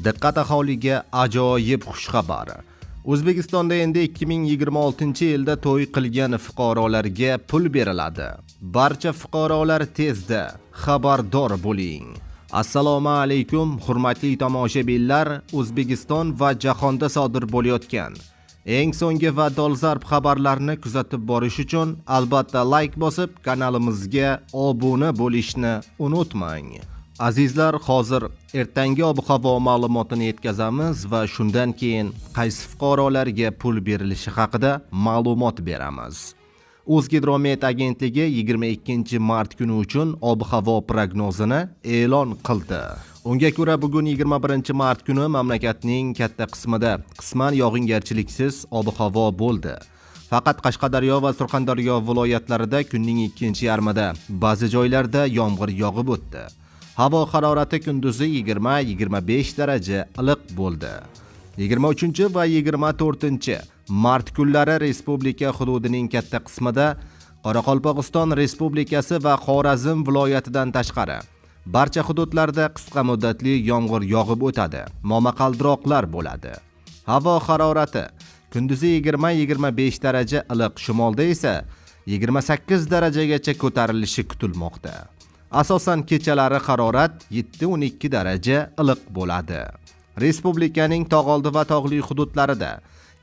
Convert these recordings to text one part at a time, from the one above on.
Diqqat aholiga ajoyib xushxabar. O'zbekistonda endi 2026-yilda to'y qilgan fuqarolarga pul beriladi. Barcha fuqarolar tezda xabardor bo'ling. Assalomu alaykum, hurmatli tomoshabinlar. O'zbekiston va jahonda sodir bo'layotgan eng so'nggi va dolzarb xabarlarni kuzatib borish uchun albatta like bosib, kanalimizga obuna bo'lishni unutmang. Azizlar, hozir ertangi ob-havo ma'lumotini yetkazamiz va shundan keyin qaysi fuqarolarga pul berilishi haqida ma'lumot beramiz. O'zgidromet agentligi 22 mart kuni uchun ob-havo prognozini e'lon qildi. Unga ko'ra, bugun 21 mart kuni mamlakatning katta qismida qisman yog'ingarchiliksiz ob-havo bo'ldi. Faqat Qashqadaryo va Surxondaryo viloyatlarida kunning ikkinchi yarmida ba'zi joylarda yomg'ir yog'ib o'tdi. Havo harorati kunduzi 20-25 daraja iliq bo'ldi. 23 va 24 mart kunlari respublika hududining katta qismida Qoraqalpog'iston Respublikasi va Xorazm viloyatidan tashqari barcha hududlarda qisqa muddatli yomg'ir yog'ib o'tadi. Momaqaldiroqlar bo'ladi. Havo harorati kunduzi 20-25 daraja iliq, shimolda esa 28 darajagacha ko'tarilishi kutilmoqda. Asosan kechalari harorat 7-12 daraja iliq bo'ladi. Respublikaning tog'oldi va tog'li hududlarida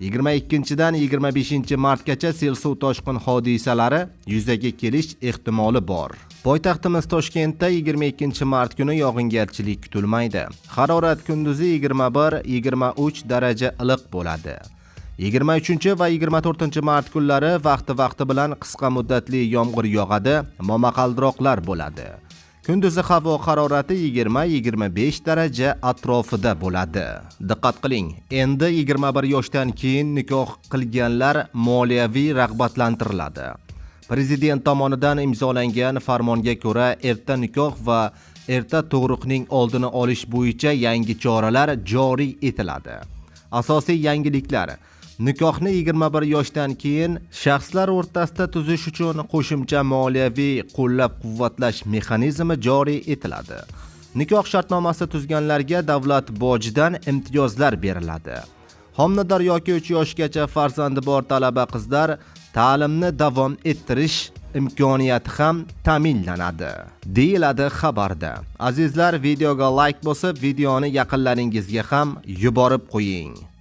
22dan 25 martgacha sel suv toshqin hodisalari yuzaga kelish ehtimoli bor. Poytaxtimiz Toshkentda 22 mart kuni yog'ingarchilik kutilmaydi. Harorat kunduzi 21-23 daraja iliq bo'ladi. 23 va 24 mart kunlari vaqti bilan qisqa muddatli yomg'ir yog'adi, momaqaldiroqlar bo'ladi. Kunduzi havo harorati 20-25 daraja atrofida bo'ladi. Diqqat qiling, endi 21 yoshdan keyin nikoh qilganlar moliyaviy rag'batlantiriladi. Prezident tomonidan imzolangan farmonga ko'ra, erta nikoh va erta tug'ruqning oldini olish bo'yicha yangi choralar joriy etiladi. Asosiy yangiliklar: nikohni 21 yoshdan keyin shaxslar o'rtasida tuzish uchun qo'shimcha moliyaviy qo'llab-quvvatlash mexanizmi joriy etiladi. Nikoh shartnomasi tuzganlarga davlat bojidan imtiyozlar beriladi. Homilador yoki 3 yoshgacha farzandi bor talaba qizlar ta'limni davom ettirish imkoniyati ham ta'minlanadi, deyiladi xabarda. Azizlar, videoga like bosib, videoni yaqinlaringizga ham yuborib qo'ying.